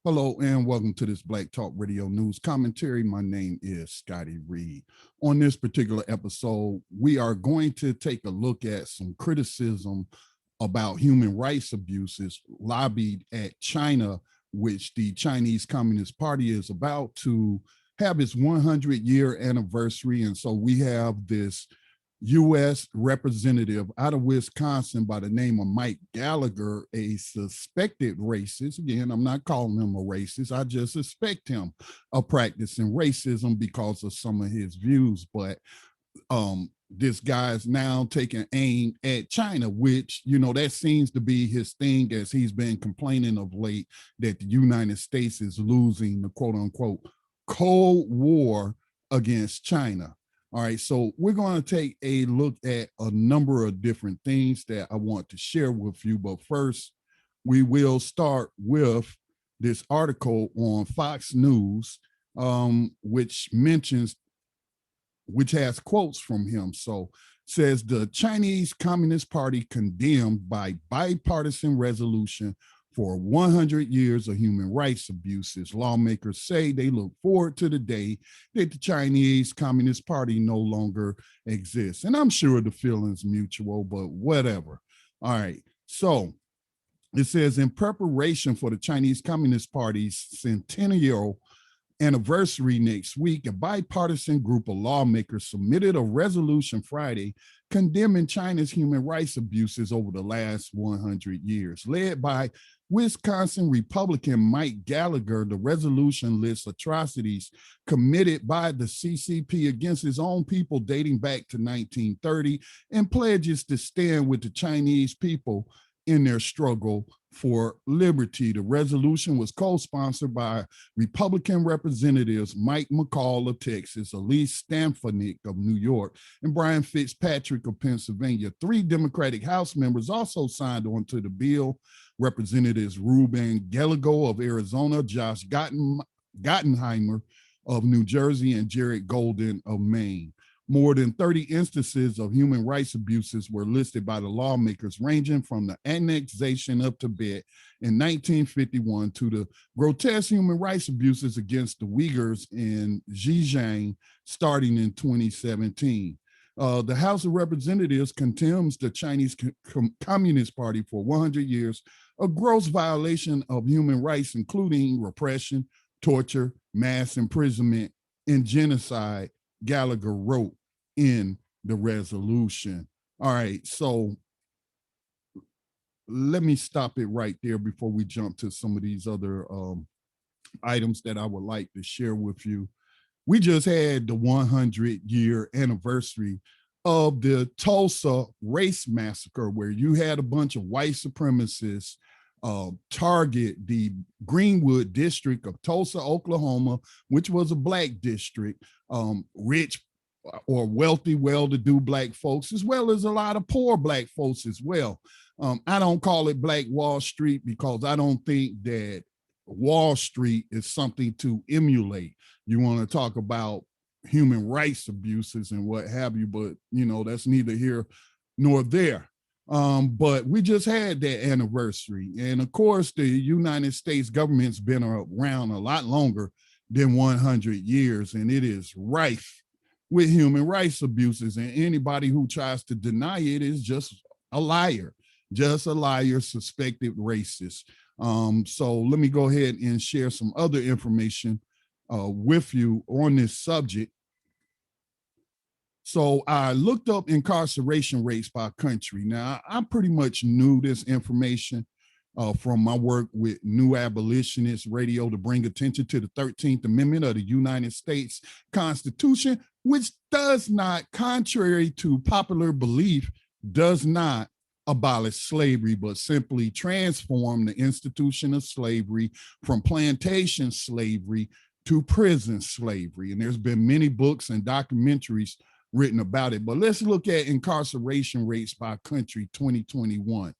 Hello and welcome to this Black Talk Radio News Commentary. My name is Scotty Reed. On this particular episode, we are going to take a look at some criticism about human rights abuses lobbied at China, which the Chinese Communist Party is about to have its 100-year anniversary. And so we have this U.S. representative out of Wisconsin by the name of Mike Gallagher, a suspected racist. Again, I'm not calling him a racist. I just suspect him of practicing racism because of some of his views. But this guy is now taking aim at China, which, that seems to be his thing, as he's been complaining of late that the United States is losing the quote unquote Cold War against China. All right, so we're going to take a look at a number of different things that I want to share with you. But first, we will start with this article on Fox News, which has quotes from him. So says the Chinese Communist Party condemned by bipartisan resolution for 100 years of human rights abuses. Lawmakers say they look forward to the day that the Chinese Communist Party no longer exists. And I'm sure the feeling's mutual, but whatever. All right. So it says, in preparation for the Chinese Communist Party's centennial anniversary next week, a bipartisan group of lawmakers submitted a resolution Friday condemning China's human rights abuses over the last 100 years. Led by Wisconsin Republican Mike Gallagher, the resolution lists atrocities committed by the CCP against its own people dating back to 1930 and pledges to stand with the Chinese people in their struggle for liberty. The resolution was co-sponsored by Republican Representatives Mike McCall of Texas, Elise Stefanik of New York, and Brian Fitzpatrick of Pennsylvania. 3 Democratic House members also signed on to the bill. Representatives Ruben Gallego of Arizona, Josh Gottenheimer of New Jersey, and Jared Golden of Maine. More than 30 instances of human rights abuses were listed by the lawmakers, ranging from the annexation of Tibet in 1951 to the grotesque human rights abuses against the Uyghurs in Xinjiang starting in 2017. The House of Representatives condemns the Chinese Communist Party for 100 years, a gross violation of human rights, including repression, torture, mass imprisonment, and genocide, Gallagher wrote in the resolution. All right, so let me stop it right there before we jump to some of these other items that I would like to share with you. We just had the 100-year anniversary of the Tulsa race massacre, where you had a bunch of white supremacists target the Greenwood district of Tulsa, Oklahoma, which was a black district, rich or wealthy, well-to-do black folks, as well as a lot of poor black folks as well. I don't call it Black Wall Street because I don't think that Wall Street is something to emulate. You want to talk about human rights abuses and what have you, but that's neither here nor there. But we just had that anniversary. And of course, the United States government's been around a lot longer than 100 years, and it is rife with human rights abuses. And anybody who tries to deny it is just a liar, suspected racist. So let me go ahead and share some other information with you on this subject. So I looked up incarceration rates by country. Now, I pretty much knew this information from my work with New Abolitionist Radio to bring attention to the 13th Amendment of the United States Constitution, which does not, contrary to popular belief, does not abolish slavery, but simply transform the institution of slavery from plantation slavery to prison slavery. And there's been many books and documentaries written about it. But let's look at incarceration rates by country 2021.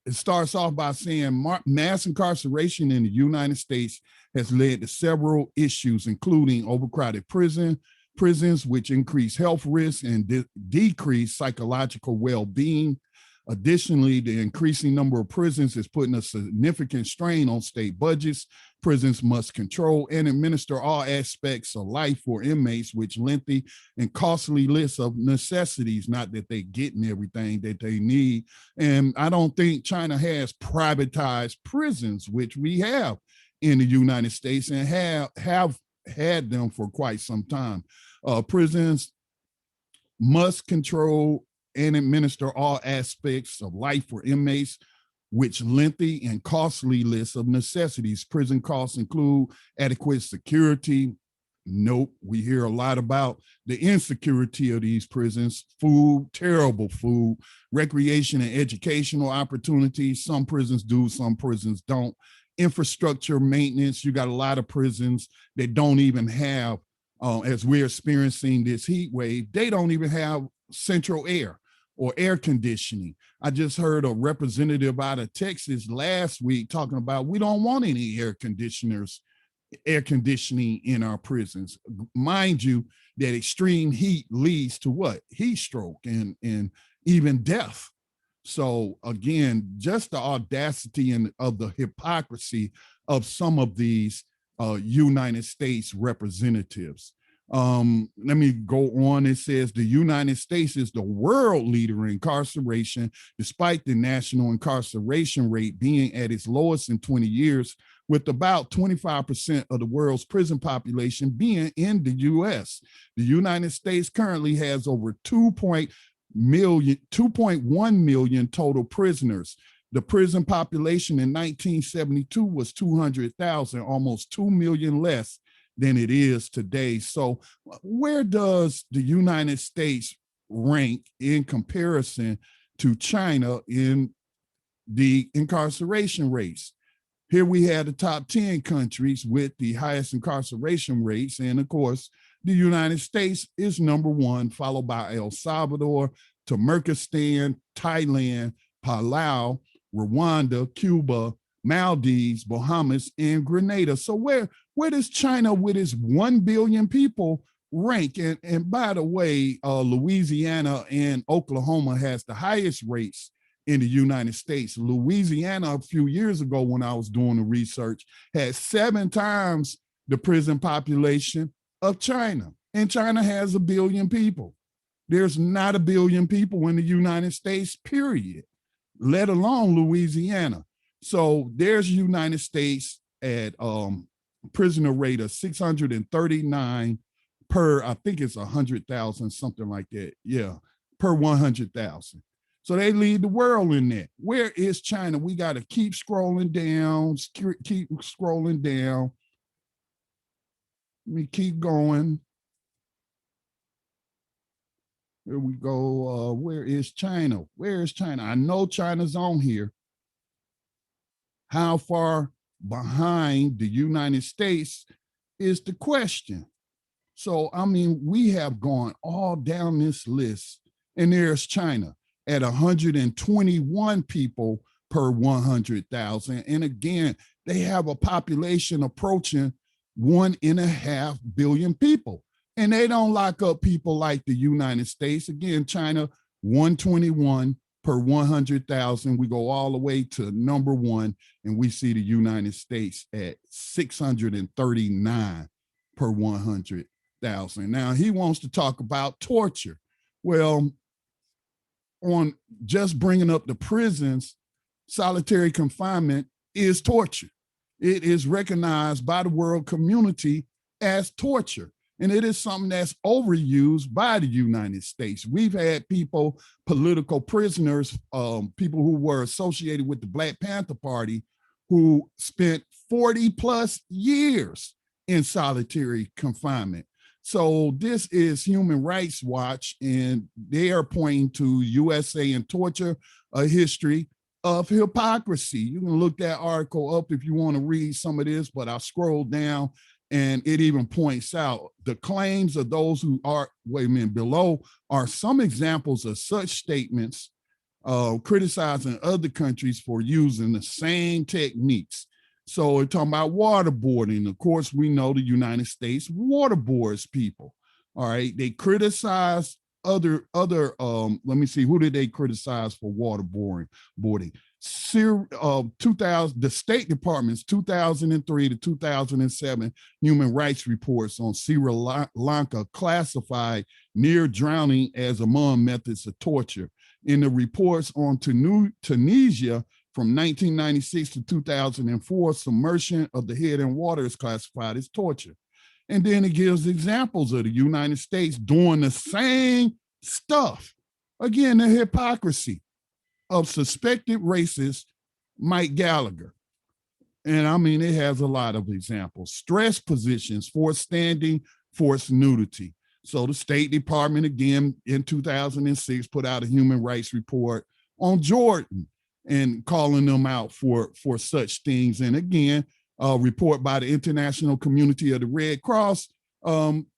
It starts off by saying mass incarceration in the United States has led to several issues, including overcrowded prisons, which increase health risks and decrease psychological well-being. Additionally, the increasing number of prisons is putting a significant strain on state budgets. Prisons must control and administer all aspects of life for inmates, which lengthy and costly list of necessities, not that they're getting everything that they need. And I don't think China has privatized prisons, which we have in the United States and have had them for quite some time. Prisons must control and administer all aspects of life for inmates, which lengthy and costly list of necessities. Prison costs include adequate security. Nope, we hear a lot about the insecurity of these prisons, food, terrible food, recreation and educational opportunities. Some prisons do, some prisons don't. Infrastructure maintenance, you got a lot of prisons that don't even have, as we're experiencing this heat wave, they don't even have central air or air conditioning. I just heard a representative out of Texas last week talking about we don't want any air conditioning in our prisons. Mind you, that extreme heat leads to what? Heat stroke and even death. So again, just the audacity of the hypocrisy of some of these United States representatives. Let me go on. It says the United States is the world leader in incarceration, despite the national incarceration rate being at its lowest in 20 years, with about 25% of the world's prison population being in the U.S. The United States currently has over 2.1 million total prisoners. The prison population in 1972 was 200,000, almost 2 million less than it is today. So where does the United States rank in comparison to China in the incarceration rates? Here we have the top 10 countries with the highest incarceration rates. And of course, the United States is number one, followed by El Salvador, Turkmenistan, Thailand, Palau, Rwanda, Cuba, Maldives, Bahamas, and Grenada. So where does China with its 1 billion people rank? And by the way, Louisiana and Oklahoma has the highest rates in the United States. Louisiana, a few years ago when I was doing the research, had 7 times the prison population of China. And China has 1 billion people. There's not 1 billion people in the United States, period, let alone Louisiana. So there's United States at prisoner rate of 639 per, I think it's 100,000, something like that. Yeah, per 100,000. So they lead the world in that. Where is China? We got to keep scrolling down, keep scrolling down. Let me keep going. Here we go. Where is China? Where is China? I know China's on here. How far behind the United States is the question. So, I mean, we have gone all down this list, and there's China at 121 people per 100,000. And again, they have a population approaching 1.5 billion people. And they don't lock up people like the United States. Again, China, 121 per 100,000. We go all the way to number one, and we see the United States at 639 per 100,000. Now, he wants to talk about torture. Well, on just bringing up the prisons, solitary confinement is torture. It is recognized by the world community as torture. And it is something that's overused by the United States. We've had people, political prisoners, people who were associated with the Black Panther Party, who spent 40 plus years in solitary confinement. So this is Human Rights Watch, and they are pointing to USA and Torture, a history of hypocrisy. You can look that article up if you want to read some of this, but I'll scroll down. And it even points out the claims of those who are, below are some examples of such statements criticizing other countries for using the same techniques. So we're talking about waterboarding. Of course, we know the United States waterboards people. All right. They criticize let me see, who did they criticize for waterboarding? 2000, the State Department's 2003 to 2007 human rights reports on Sri Lanka classified near drowning as among methods of torture. In the reports on Tunisia from 1996 to 2004, submersion of the head in water is classified as torture. And then it gives examples of the United States doing the same stuff. Again, the hypocrisy of suspected racist Mike Gallagher. And I mean, it has a lot of examples. Stress positions, forced standing, forced nudity. So the State Department, again, in 2006, put out a human rights report on Jordan and calling them out for such things. And again, a report by the International Community of the Red Cross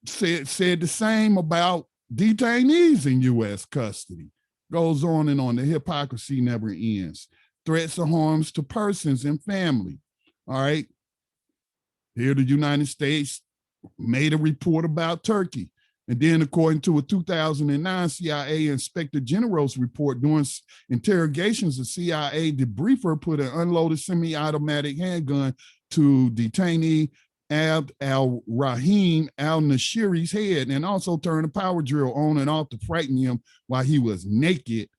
said the same about detainees in U.S. custody. Goes on and on. The hypocrisy never ends. Threats of harms to persons and family. All right. Here, the United States made a report about Turkey. And then, according to a 2009 CIA Inspector General's report, during interrogations, the CIA debriefer put an unloaded semi-automatic handgun to detainee Abd al-Rahim al-Nashiri's head and also turned a power drill on and off to frighten him while he was naked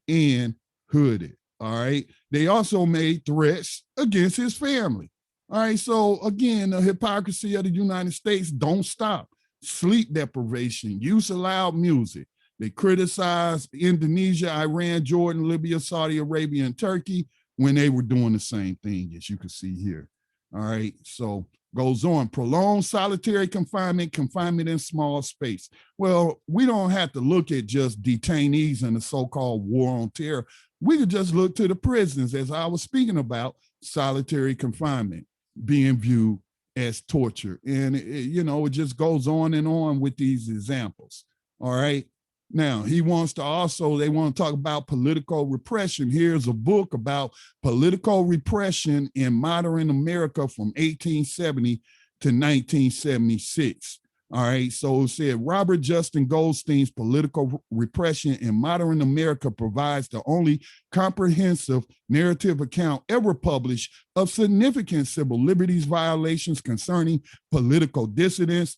and hooded. All right. They also made threats against his family. All right. So again, the hypocrisy of the United States don't stop. Sleep deprivation, use of loud music. They criticize Indonesia, Iran, Jordan, Libya, Saudi Arabia, and Turkey when they were doing the same thing, as you can see here. All right, so goes on. Prolonged solitary confinement in small space. Well, we don't have to look at just detainees and the so-called war on terror. We could just look to the prisons, as I was speaking about, solitary confinement being viewed as torture. And, it just goes on and on with these examples. All right. Now, they want to talk about political repression. Here's a book about political repression in modern America from 1870 to 1976. All right. So it said Robert Justin Goldstein's Political Repression in Modern America provides the only comprehensive narrative account ever published of significant civil liberties violations concerning political dissidents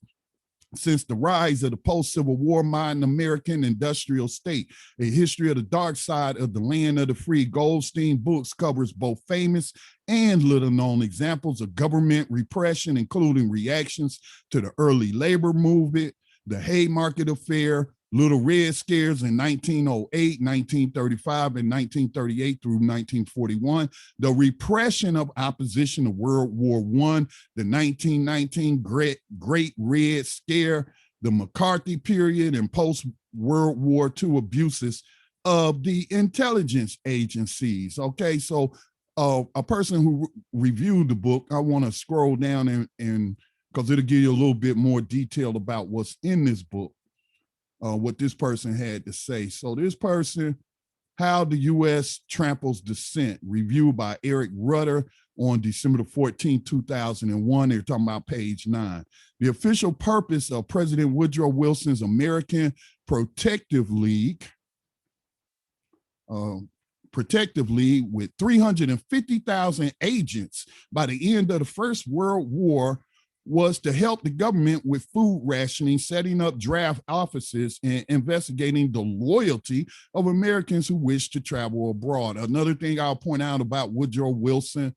since the rise of the post-Civil War modern American industrial state. A history of the dark side of the land of the free. Goldstein books covers both famous and little-known examples of government repression, including reactions to the early labor movement, the Haymarket Affair, Little Red Scares in 1908, 1935, and 1938 through 1941, the repression of opposition to World War I, the 1919 Great Red Scare, the McCarthy period, and post-World War II abuses of the intelligence agencies. Okay, so a person who reviewed the book, I want to scroll down and because it'll give you a little bit more detail about what's in this book. What this person had to say. So this person, How the U.S. Tramples Dissent, reviewed by Eric Rutter on December the 14th, 2001. They're talking about page 9. The official purpose of President Woodrow Wilson's American Protective League with 350,000 agents by the end of the First World War was to help the government with food rationing, setting up draft offices, and investigating the loyalty of Americans who wish to travel abroad. Another thing I'll point out about Woodrow Wilson,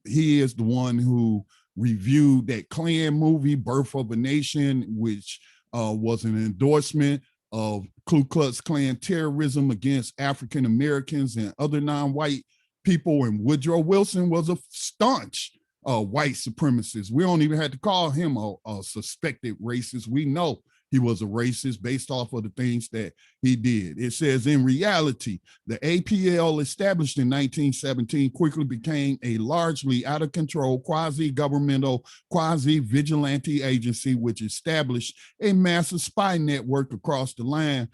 he is the one who reviewed that Klan movie, Birth of a Nation, which was an endorsement of Ku Klux Klan terrorism against African Americans and other non-white people. And Woodrow Wilson was a staunch white supremacist. We don't even have to call him a suspected racist. We know he was a racist based off of the things that he did. It says, in reality, the APL, established in 1917, quickly became a largely out of control, quasi-governmental, quasi-vigilante agency, which established a massive spy network across the land,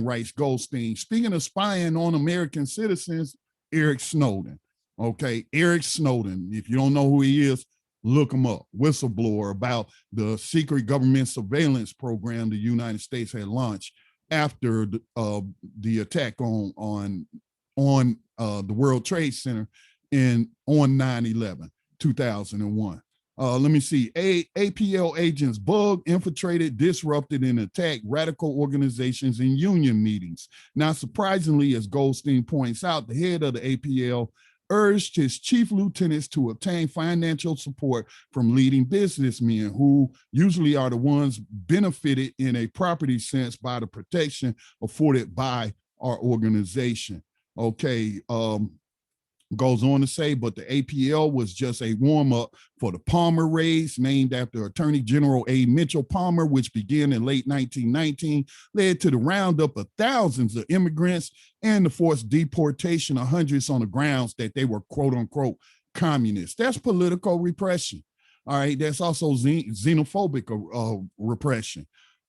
writes Goldstein. Speaking of spying on American citizens, Eric Snowden. Okay, Eric Snowden, if you don't know who he is, look him up. Whistleblower about the secret government surveillance program the United States had launched after the attack on the World Trade Center on 9/11, 2001. Let me see. APL agents bugged, infiltrated, disrupted, and attacked radical organizations and union meetings. Not surprisingly, as Goldstein points out, the head of the APL urged his chief lieutenants to obtain financial support from leading businessmen, who usually are the ones benefited in a property sense by the protection afforded by our organization. Okay, goes on to say, but the APL was just a warm-up for the Palmer raids, named after Attorney General A. Mitchell Palmer, which began in late 1919, led to the roundup of thousands of immigrants and the forced deportation of hundreds on the grounds that they were quote-unquote communists. That's political repression. All right, that's also xenophobic repression.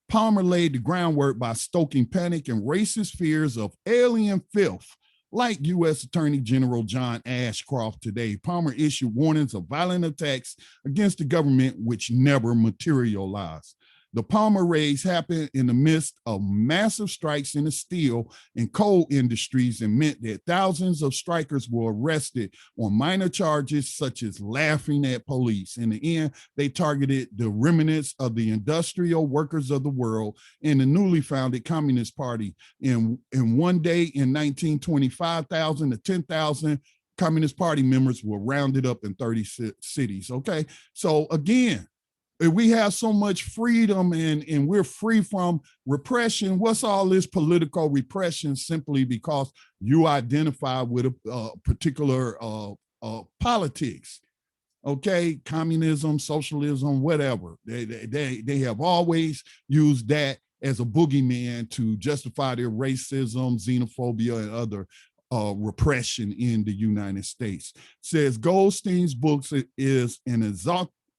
Palmer laid the groundwork by stoking panic and racist fears of alien filth. Like U.S. Attorney General John Ashcroft today, Palmer issued warnings of violent attacks against the government, which never materialized. The Palmer raids happened in the midst of massive strikes in the steel and coal industries, and meant that thousands of strikers were arrested on minor charges such as laughing at police. In the end, they targeted the remnants of the industrial workers of the world and the newly founded Communist Party. In one day in 1920, 5,000 to 10,000 Communist Party members were rounded up in 30 cities. Okay, so again, if we have so much freedom and we're free from repression, what's all this political repression simply because you identify with a particular politics? Okay, communism, socialism, whatever. They have always used that as a boogeyman to justify their racism, xenophobia, and other repression in the United States. Says Goldstein's books is an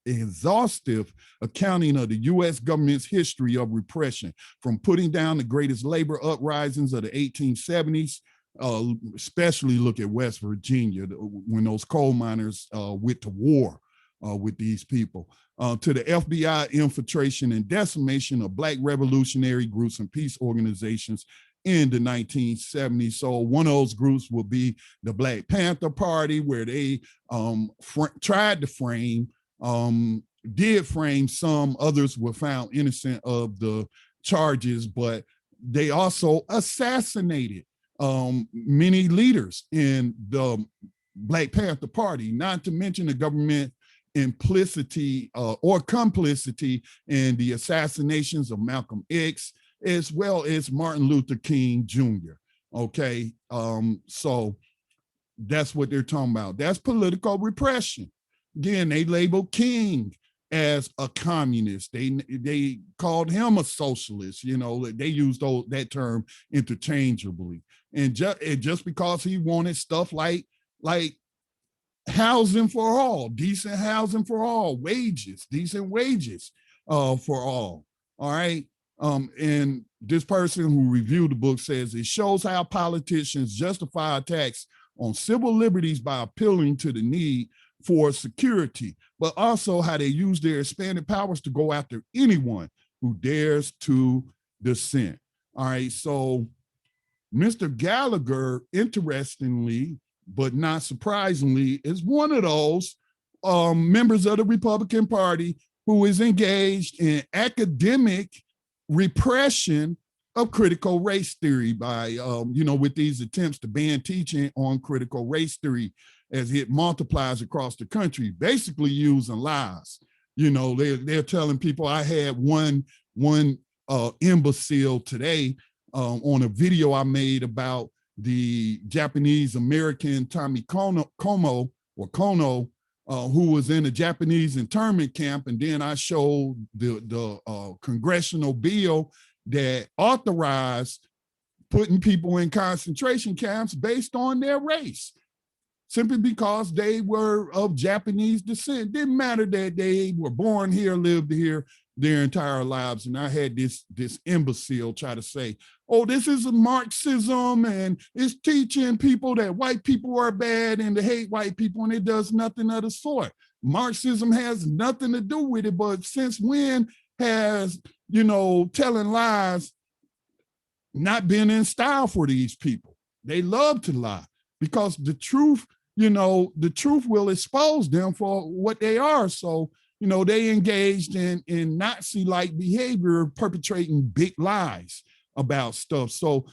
exhaustive accounting of the U.S. government's history of repression, from putting down the greatest labor uprisings of the 1870s, especially look at West Virginia, when those coal miners went to war with these people, to the FBI infiltration and decimation of Black revolutionary groups and peace organizations in the 1970s. So one of those groups will be the Black Panther Party, where they tried to frame, did frame some, others were found innocent of the charges, but they also assassinated many leaders in the Black Panther Party, not to mention the government implicity or complicity in the assassinations of Malcolm X, as well as Martin Luther King Jr. Okay, so that's what they're talking about. That's political repression. Again, they labeled King as a communist. They called him a socialist. You know, they used that term interchangeably. And just because he wanted stuff like housing for all, decent housing for all, wages, decent wages for all. All right. And this person who reviewed the book says it shows how politicians justify attacks on civil liberties by appealing to the need for security, but also how they use their expanded powers to go after anyone who dares to dissent. All right, so Mr. Gallagher, interestingly, but not surprisingly, is one of those members of the Republican Party who is engaged in academic repression of critical race theory by, with these attempts to ban teaching on critical race theory as it multiplies across the country, basically using lies. You know, they're telling people. I had one imbecile today on a video I made about the Japanese American Tommy Kono, who was in a Japanese internment camp, and then I showed the congressional bill that authorized putting people in concentration camps based on their race, simply because they were of Japanese descent. Didn't matter that they were born here, lived here their entire lives. And I had this imbecile try to say, oh, this is a Marxism and it's teaching people that white people are bad and to hate white people, and it does nothing of the sort. Marxism has nothing to do with it, but since when has, telling lies not been in style for these people. They love to lie because the truth, the truth will expose them for what they are. So, they engaged in Nazi-like behavior, perpetrating big lies about stuff. So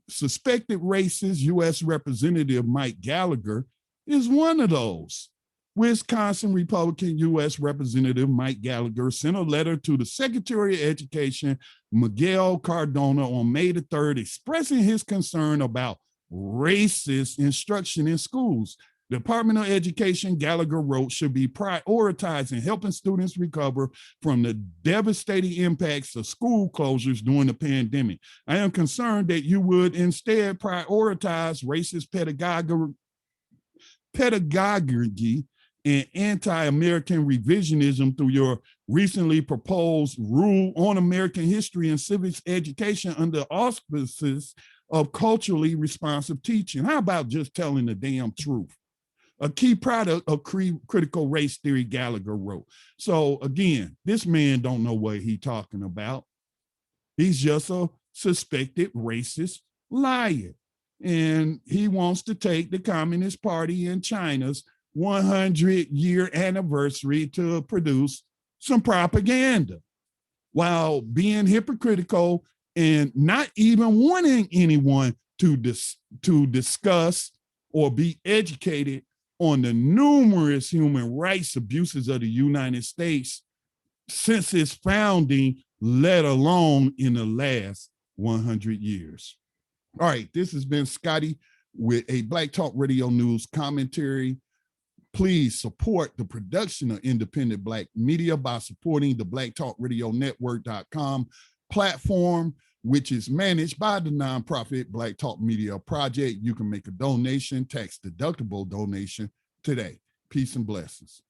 suspected racist U.S. Representative Mike Gallagher is one of those. Wisconsin Republican U.S. Representative Mike Gallagher sent a letter to the Secretary of Education, Miguel Cardona, on May the 3rd, expressing his concern about racist instruction in schools. The Department of Education, Gallagher wrote, should be prioritizing helping students recover from the devastating impacts of school closures during the pandemic. I am concerned that you would instead prioritize racist pedagogy and anti-American revisionism through your recently proposed rule on American history and civics education under auspices of culturally responsive teaching. How about just telling the damn truth? A key product of critical race theory, Gallagher wrote. So again, this man don't know what he's talking about. He's just a suspected racist liar. And he wants to take the Communist Party in China's 100-year anniversary to produce some propaganda while being hypocritical and not even wanting anyone to discuss or be educated on the numerous human rights abuses of the United States since its founding, let alone in the last 100 years. All right, this has been Scotty with a Black Talk Radio News commentary. Please support the production of independent Black media by supporting the BlackTalkRadioNetwork.com platform, which is managed by the nonprofit Black Talk Media Project. You can make a donation, tax-deductible donation today. Peace and blessings.